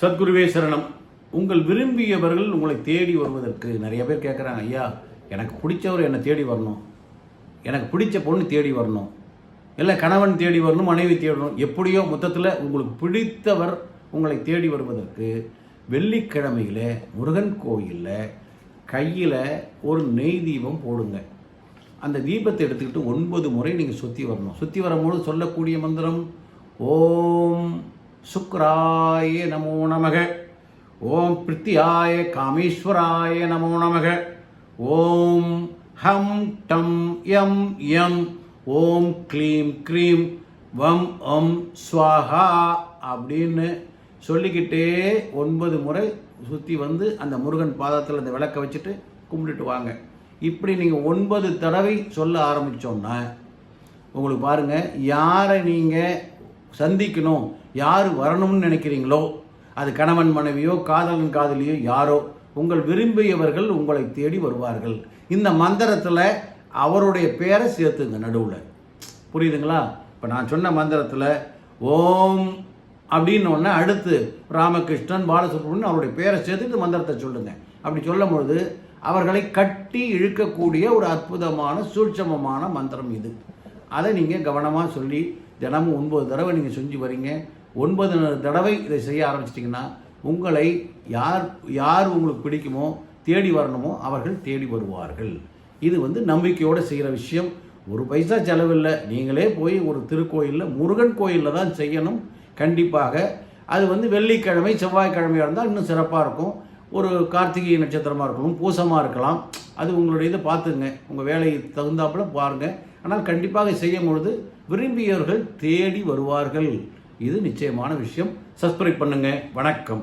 சத்குருவே சரணம். உங்கள் விரும்பியவர்கள் உங்களை தேடி வருவதற்கு நிறைய பேர் கேட்குறாங்க, ஐயா எனக்கு பிடிச்சவர் என்னை தேடி வரணும், எனக்கு பிடிச்ச பொண்ணு தேடி வரணும், இல்லை கணவன் தேடி வரணும், மனைவி தேடணும், எப்படியோ மொத்தத்தில் உங்களுக்கு பிடித்தவர் உங்களை தேடி வருவதற்கு வெள்ளிக்கிழமையில் முருகன் கோயிலில் கையில் ஒரு நெய் தீபம் போடுங்க. அந்த தீபத்தை எடுத்துக்கிட்டு 9 முறை நீங்கள் சுற்றி வரணும். சுற்றி வரும்போது சொல்லக்கூடிய மந்திரம் ஓம் சுக்ராய நமோ நமக, ஓம் பிரித்தியாய காமேஸ்வராய நமோ நமக, ஓம் ஹம் டம் யம் யம், ஓம் க்ளீம் க்ரீம் வம் அம் ஸ்வாஹா அப்படின்னு சொல்லிக்கிட்டே 9 முறை சுற்றி வந்து அந்த முருகன் பாதத்தில் அந்த விளக்கை வச்சுட்டு கும்பிட்டுட்டு வாங்க. இப்படி நீங்கள் 9 தடவை சொல்ல ஆரம்பித்தோன்னா உங்களுக்கு பாருங்கள், யாரை நீங்கள் சந்திக்கணும், யார் வரணும்னு நினைக்கிறீங்களோ, அது கணவன் மனைவியோ காதலன் காதலியோ யாரோ, உங்கள் விரும்பியவர்கள் உங்களை தேடி வருவார்கள். இந்த மந்திரத்தில் அவருடைய பேரை சேர்த்துங்க நடுவில். புரியுதுங்களா? இப்போ நான் சொன்ன மந்திரத்தில் ஓம் அப்படின்னோடனே அடுத்து ராமகிருஷ்ணன் பாலசுப்ரமணியன் அவருடைய பேரை சேர்த்துட்டு மந்திரத்தை சொல்லுங்கள். அப்படி சொல்லும் பொழுது அவர்களை கட்டி இழுக்கக்கூடிய ஒரு அற்புதமான சூட்சமமான மந்திரம் இது. அதை நீங்கள் கவனமாக சொல்லி தினமும் 9 தடவை நீங்கள் செஞ்சு வரீங்க. 9 தடவை இதை செய்ய ஆரம்பிச்சிட்டிங்கன்னா உங்களை யார் உங்களுக்கு பிடிக்குமோ தேடி வரணுமோ அவர்கள் தேடி வருவார்கள். இது நம்பிக்கையோடு செய்கிற விஷயம். 1 பைசா செலவில்லை. நீங்களே போய் ஒரு திருக்கோயிலில் முருகன் கோயிலில் தான் செய்யணும். கண்டிப்பாக அது வெள்ளிக்கிழமை செவ்வாய்க்கிழமையாக இருந்தால் இன்னும் சிறப்பாக இருக்கும். ஒரு கார்த்திகை நட்சத்திரமாக இருக்கணும், பூசமாக இருக்கலாம். அது உங்களுடைய இதை பார்த்துங்க, உங்கள் வேலையை தகுந்தாப்புல பாருங்கள். ஆனால் கண்டிப்பாக செய்யும் பொழுது விரும்பியவர்கள் தேடி வருவார்கள். இது நிச்சயமான விஷயம். சப்ஸ்கிரைப் பண்ணுங்கள். வணக்கம்.